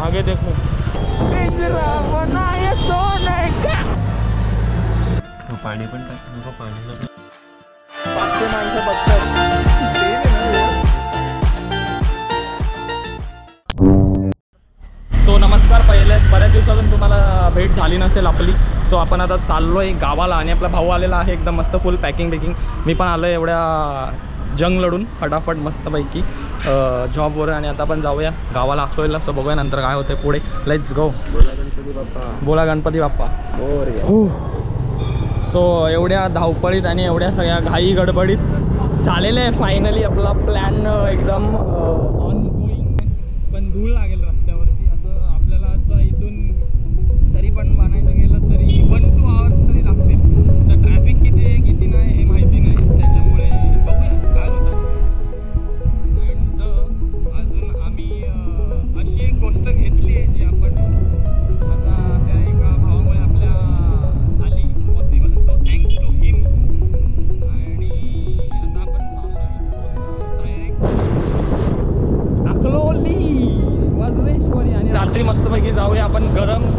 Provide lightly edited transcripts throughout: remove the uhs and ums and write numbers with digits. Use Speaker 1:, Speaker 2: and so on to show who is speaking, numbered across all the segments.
Speaker 1: आगे देखो पाणी पण नको पाणी नको. 500 माणसं बघतात. सो नमस्कार. बऱ्याच दिवसातून तुम्हाला भेट झाली नसेल आपली. सो आपण आता चाललो आहे गावाला आणि आपला भाऊ आलेला आहे एकदम मस्त फुल पॅकिंग. मी पण आलो आहे एवढ्या जंग लढून फटाफट मस्तपैकी जॉबवर. आणि आता आपण जाऊया गावाला अकलूजला. सो बघूया नंतर काय होतं पुढे. Let's go. बोला गणपती बाप्पा. सो एवढ्या धावपळीत आणि एवढ्या सगळ्या घाई गडबडीत झालेलं आहे फायनली आपला प्लॅन एकदम ऑन गोईंग. पण धूळ लागेल रस्त्यावरती. असं आपल्याला आता इथून तरी पण म्हणायचं गेलं तरी 1-2 आवर्स तरी लागतील. तर ट्रॅफिक किती आहे किती नाही हे माहिती नाही. त्याच्यामुळे बघूया काय होतं. अँड अजून आम्ही अशी एक गोष्ट घेतली आहे जी आपण आता त्या एका भावामुळे आपल्या झाली पॉसिबल. सो थँक्स टू हिम. आणि आता आपण डायरेक्ट अकलोली वज्रेश्वरी आणि रात्री मस्तपैकी जाऊया आपण गरम.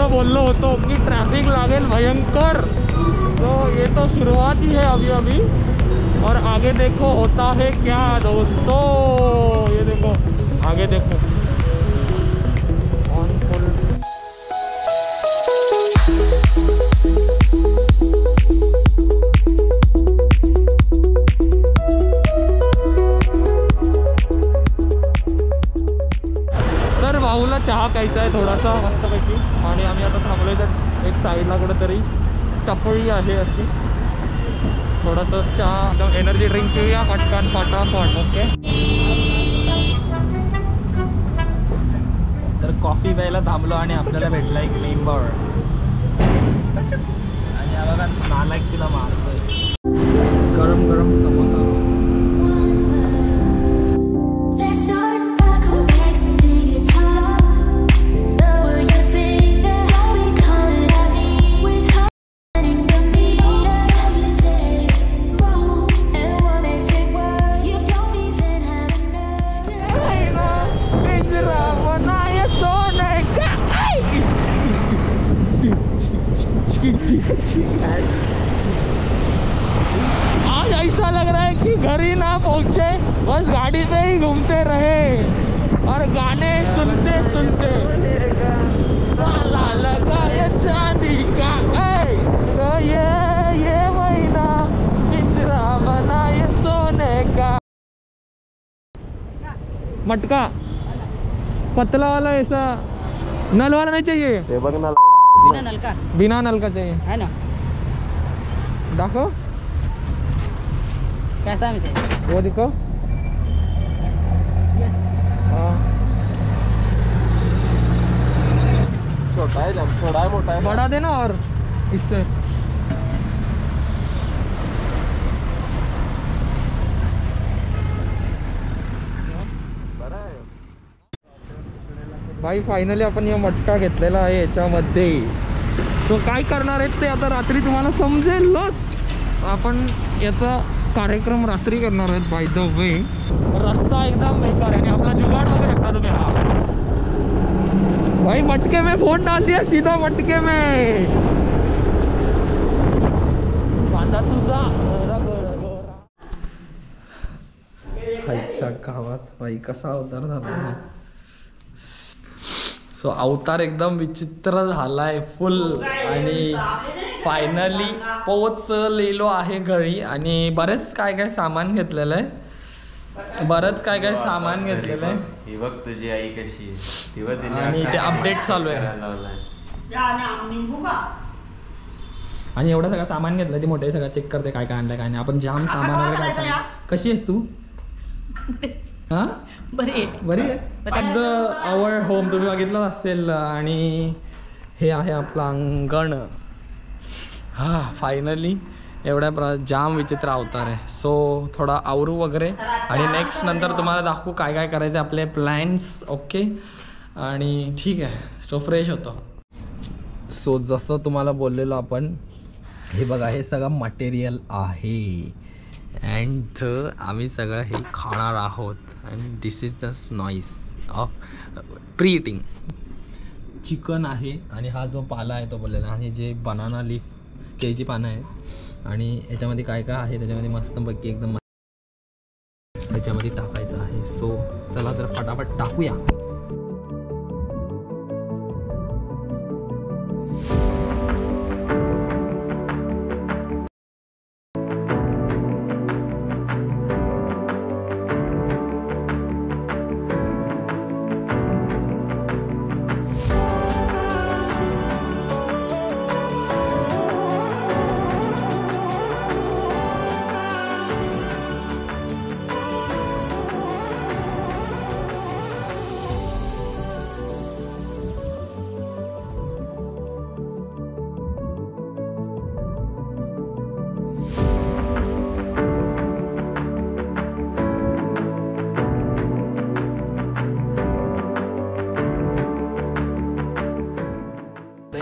Speaker 1: बोललो होतो कि ट्रैफिक लागेल भयंकर. तो ये तो शुरुआत ही है अभी अभी. और आगे देखो होता है क्या दोस्तों. ये देखो आगे देखो ऑन फुल. तर भाऊला चहा प्यायचा आहे थोडासा मस्तपैकी. आणि आम्ही आता थांबलोय तर एक साईडला कुठेतरी टपरी आहे अशी. थोडंसं चहा एकदम एनर्जी ड्रिंक पिऊया पटकन फटाफट. ओके. तर कॉफी प्यायला थांबलो आणि आपल्याला भेटला एक मेंबर. आणि हा बघा नालायक तिला मारतोय. गरम गरम समोसा. आज ऐसा लग रहा है कि घर ही ना पहुंचे, बस गाड़ी पे ही घूमते रहे और गाने सुनते सुनते ताला लगा ये चांदी का. तो ये महीना पिंजरा बना ये सोने का. मटका पतला वाला ऐसा नल वाला नहीं चाहिए. बिना नल का. बिना नल का चाहिए है ना. देखो कैसा है वो देखो. छोटा है थोड़ा है मोटा है. बड़ा देना और इससे. भाई फायनली आपण या मटका घेतलेला आहे याच्यामध्ये. सो काय करणार आहेत ते आता रात्री तुम्हाला समजेलच. आपण याचा कार्यक्रम रात्री करणार आहेत. बाय द वे रस्ता एकदम बेकार आहे आणि आपला जुगाड बघू शकता तुम्ही. हा भाई मटके में फोन डाल दिया सीधा मटके में. बांधा तुझा खायच्या गावात भाई कसा अवतार झाला. सो अवतार एकदम विचित्र झालाय फुल. आणि फायनली पोहोचलेलो आहे घरी. आणि बरेच काय काय सामान घेतलेलं आहे. सामान घेतलेलं आहे.
Speaker 2: ही बघ तुझी आई कशी आहे.
Speaker 1: आणि ते अपडेट चालू आहे. आणि एवढं सगळं सामान घेतलं. ती मोठे सगळं चेक करते काय काय आणलंय काय नाही. आपण जाम सामान वगैरे काय काय. कशी आहेस तू. हां बरी आहे. आवर होम तुम्ही बघितलं असेल. आणि हे आहे आपलं अंगण. हां फायनली जाम विचित्र अवतार आहे. सो थोडा आवरू वगैरे आणि नेक्स्ट नंतर तुम्हाला दाखवू काय काय करायचे आपले प्लॅन्स. ओके आणि ठीक आहे. सो फ्रेश होतो. सो जसं तुम्हाला बोललेलो आपण, हे बघा हे सगळं मटेरियल आहे अँड आम्ही सगळं हे खाणार आहोत. And this is the noise of pre eating. Chicken आहे आणि हा जो पाला आहे तो बोललेला, आणि जे बनाना लीफ केळीची पानं आहे आणि याच्यामध्ये काय काय आहे त्याच्यामध्ये मस्तपैकी एकदम ह्याच्यामध्ये टाकायचं आहे. सो चला तर फटाफट टाकूया.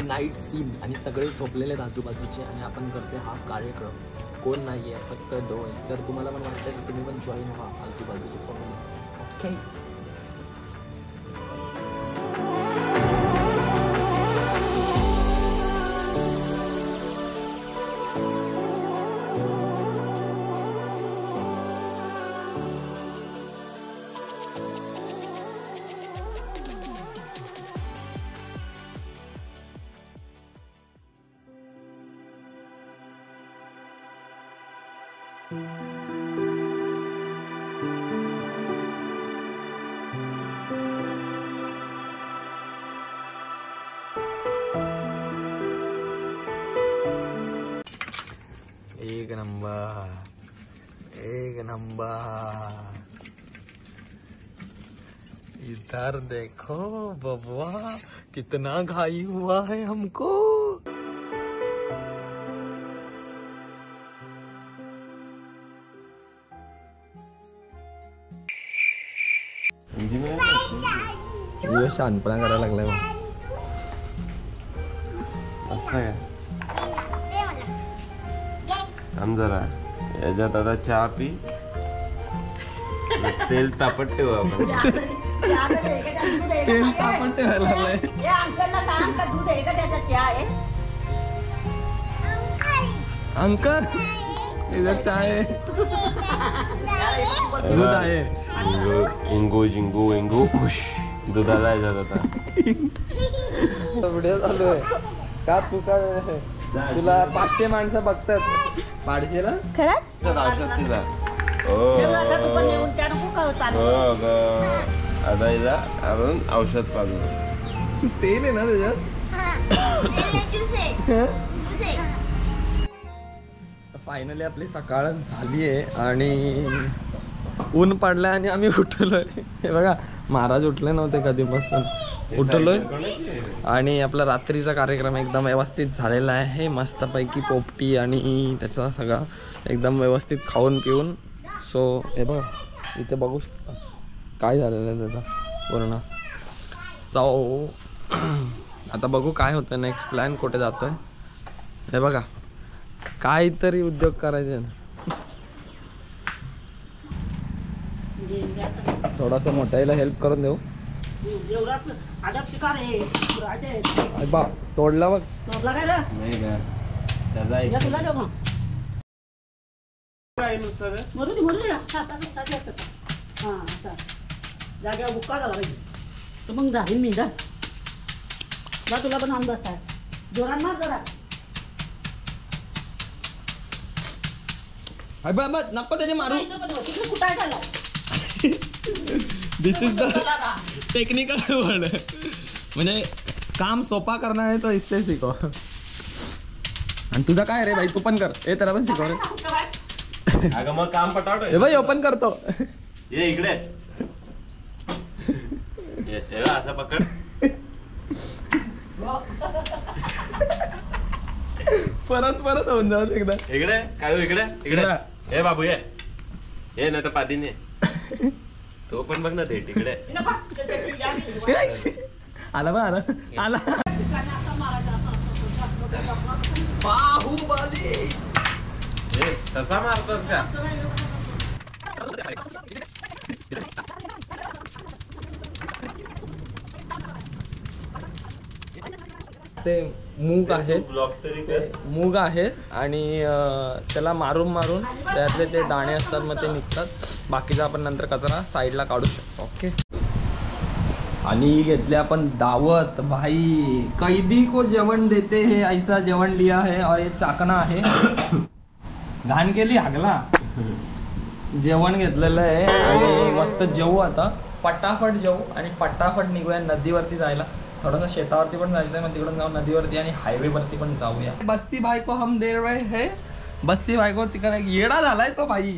Speaker 1: नाईट सीन आणि सगळे झोपलेले आहेत आजूबाजूचे आणि आपण करते हा कार्यक्रम. कोण नाही आहे, फक्त डोळे. जर तुम्हाला पण वाटतं की तुम्ही पण जॉईन व्हा आजूबाजूची फॅमिली. ओके एक नंबर. इधर देखो बबुआ, कितना घाई हुआ है हमको. शानपणा करायला लागलाय मग.
Speaker 2: असं काय थांब जरा, याच्यात आता चहा पी, तेल तापत ठेवू आपण.
Speaker 1: तेल तापत ठेवायला लागलाय. अंकल इधर चाय आहे, दूध आहे.
Speaker 2: इंगू खुश दुधाला याच्यात आता.
Speaker 1: व्हिडिओ चालू आहे का? तू काय तुला 500 माणसं बघतात पाडशेला
Speaker 3: खरंच.
Speaker 2: औषध तिला आता इला आपण औषध पाजू.
Speaker 1: तेल आहे ना त्याच्यात. फायनली आपली सकाळ झाली आहे आणि ऊन पडलाय आणि आम्ही उठलोय. हे बघा महाराज उठले नव्हते कधीपासून, उठलोय. आणि आपला रात्रीचा कार्यक्रम एकदम व्यवस्थित झालेला आहे. मस्तपैकी पोपटी आणि त्याचा सगळा एकदम व्यवस्थित खाऊन पिऊन. सो हे बघा इथे बघू शकता काय झालेलं आहे त्याचा पूर्ण. सो आता बघू काय होतं नेक्स्ट प्लॅन, कुठे जातोय. हे बघा काहीतरी उद्योग करायचे ना. थोडासा मोठ्याला हेल्प करून देऊ. बा तोडला बघ.
Speaker 2: नाही का त्याचा
Speaker 4: जाग्यावर बुक्का झाला पाहिजे तर मग जाईल मी. जा तुला पण अंदाज आहे. जोरात मार जरा.
Speaker 1: नको त्याने मारू.
Speaker 4: कुठे झाला.
Speaker 1: दिस इज द टेक्निकल वर्ड. म्हणजे काम सोपा करना है तो इससे शिको. आणि तुझा काय रे भाई, तू पण कर. ए त्याला पण शिकव रे.
Speaker 2: अगं मग काम पटावट.
Speaker 1: हे भाई ओपन करतो.
Speaker 2: ये इकडे असं पकड.
Speaker 1: परत होऊन जाऊ एकदा.
Speaker 2: इकडे काळू इकडे इकडे हे बाबू ये हे नाही तर पादीने तो पण बघ ना ते तिकडे
Speaker 1: आला बा आला बाहुबली.
Speaker 2: हे तसा मारतोस का?
Speaker 1: ते मूग आहेत,
Speaker 2: ब्लॉक तरी कर.
Speaker 1: मूग आहेत आणि त्याला मारून मारून त्यातले ते दाणे असतात मग ते निघतात. बाकीचा आपण नंतर कचरा साईडला काढू शकतो. ओके. आणि घेतले आपण दावत. भाई कैदी को जेवण देते हे ऐसा जेवण लिया है और हे चाकणा आहे. घाण केली हागला. जेवण घेतलेलं आहे आणि मस्त जेवू आता. फटाफट जेवू आणि फटाफट निघूया नदीवरती जायला. थोडंसं शेतावरती पण जायचं आहे, मग तिकडून जाऊ नदीवरती आणि हायवेवरती पण जाऊया. बस्ती भाई को हम दे रहे है. बस्ती भाई को चिकन एक येडा झालाय तो भाई.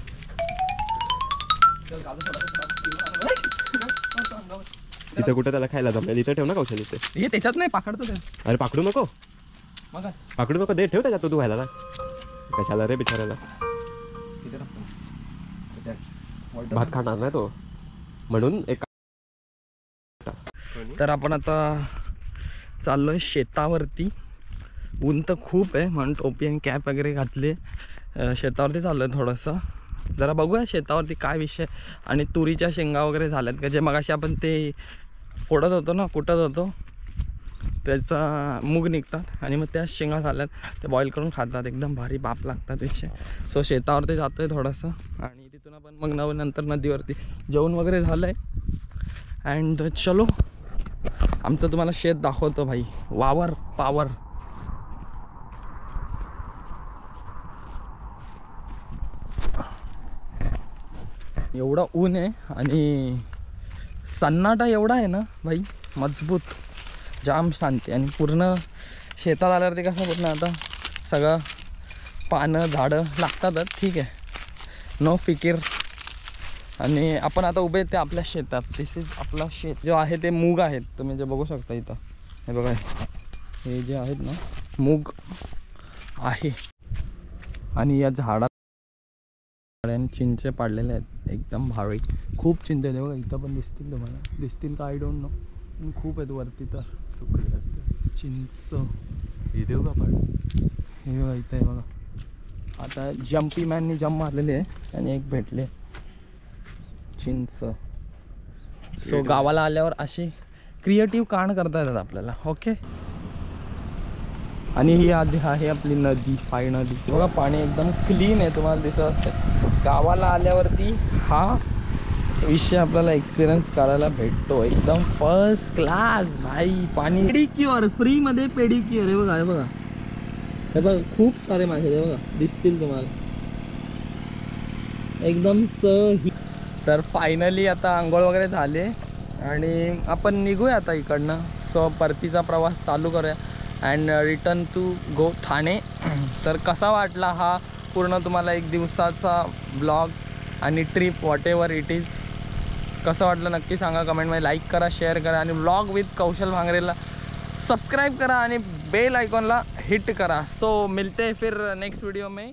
Speaker 2: तिथे कुठे त्याला खायला जमलं इथे ठेव ना कौशल इथे.
Speaker 1: हे त्याच्यात नाही पाकडतो ते.
Speaker 2: अरे पाकडू नको
Speaker 1: मग काय?
Speaker 2: पाकडू नको दे ठेव त्याच्यात तू व्हायला कशाला रे बिचारायला. भात खाणार नाही तो म्हणून एक.
Speaker 1: तर आपण आता चाललोय शेतावरती. ऊन तर खूप आहे म्हणून टोपी आणि कॅप वगैरे घातली. शेतावरती चाललोय थोडंसं. जरा बघूया शेतावरती काय विषय. आणि तुरीच्या शेंगा वगैरे झाल्यात का जे मगाशी आपण ते फोडत होतो ना कुटत होतो त्याचा मूग निघतात आणि मग त्या शेंगा झाल्यात ते बॉईल करून खातात. एकदम भारी बाप लागतात विषय. सो शेतावरती जातोय थोडंसं आणि तिथून आपण मग नंतर नदीवरती जेवण वगैरे झालं आहे. अँड चलो आमचं तुम्हाला शेत दाखवतो भाई. वावर पावर. एवढा ऊन आहे आणि सन्नाटा एवढा आहे ना भाई मजबूत जाम शांती. आणि पूर्ण शेतात आल्यावरती कसं पूर्ण आता सगळं पानं झाडं लागतातच. ठीक आहे नो फिकीर. आणि आपण आता उभे ते आपल्या शेतात. दिस इज आपला शेत जो आहे ते मूग आहेत. तुम्ही जे बघू शकता इथं हे बघा हे जे आहेत ना मूग आहे. आणि या झाडात चिंचे पाडलेले आहेत एकदम भारी. खूप चिंचे आहेत बघा. इथं पण दिसतील तुम्हाला. दिसतील का आय डोंट नो पण खूप आहेत वरती. तर सुकले चिंच
Speaker 2: हे देऊ का पाड.
Speaker 1: हे बघा इथं आहे बघा. आता जम्पी मॅननी जम्प मारलेली आहे आणि एक भेटले चिंच. सो गावाला आल्यावर अशी क्रिएटिव्ह कांड करता येतात आपल्याला. ओके. आणि ही आधी आहे आपली नदी फाय नदी. बघा पाणी एकदम क्लीन आहे तुम्हाला दिसत असते. गावाला आल्यावरती हा विषय आपल्याला एक्सपिरियन्स करायला भेटतो. एकदम फर्स्ट क्लास भाई. पाणी पेडिक्युअर फ्रीमध्ये पेडिक्युअर आहे बघा. हे बघा हे बघा खूप सारे मासे हे बघा दिसतील तुम्हाला एकदम सही. तर फायनली आता आंघोळ वगैरे झाले आणि आपण निघूया आता इकडनं. सो परतीचा प्रवास चालू करूया and return to go Thane. तर कसा वाटला हा पूर्ण तुम्हाला एक दिवसाचा ब्लॉग आणि trip what ever it is. कसं वाटलं नक्की सांगा कमेंटमध्ये. लाईक करा शेअर करा आणि ब्लॉग विथ कौशल भांगरेला सबस्क्राइब करा आणि बेल आयकॉनला हिट करा. सो मिलते फिर नेक्स्ट वीडियो में.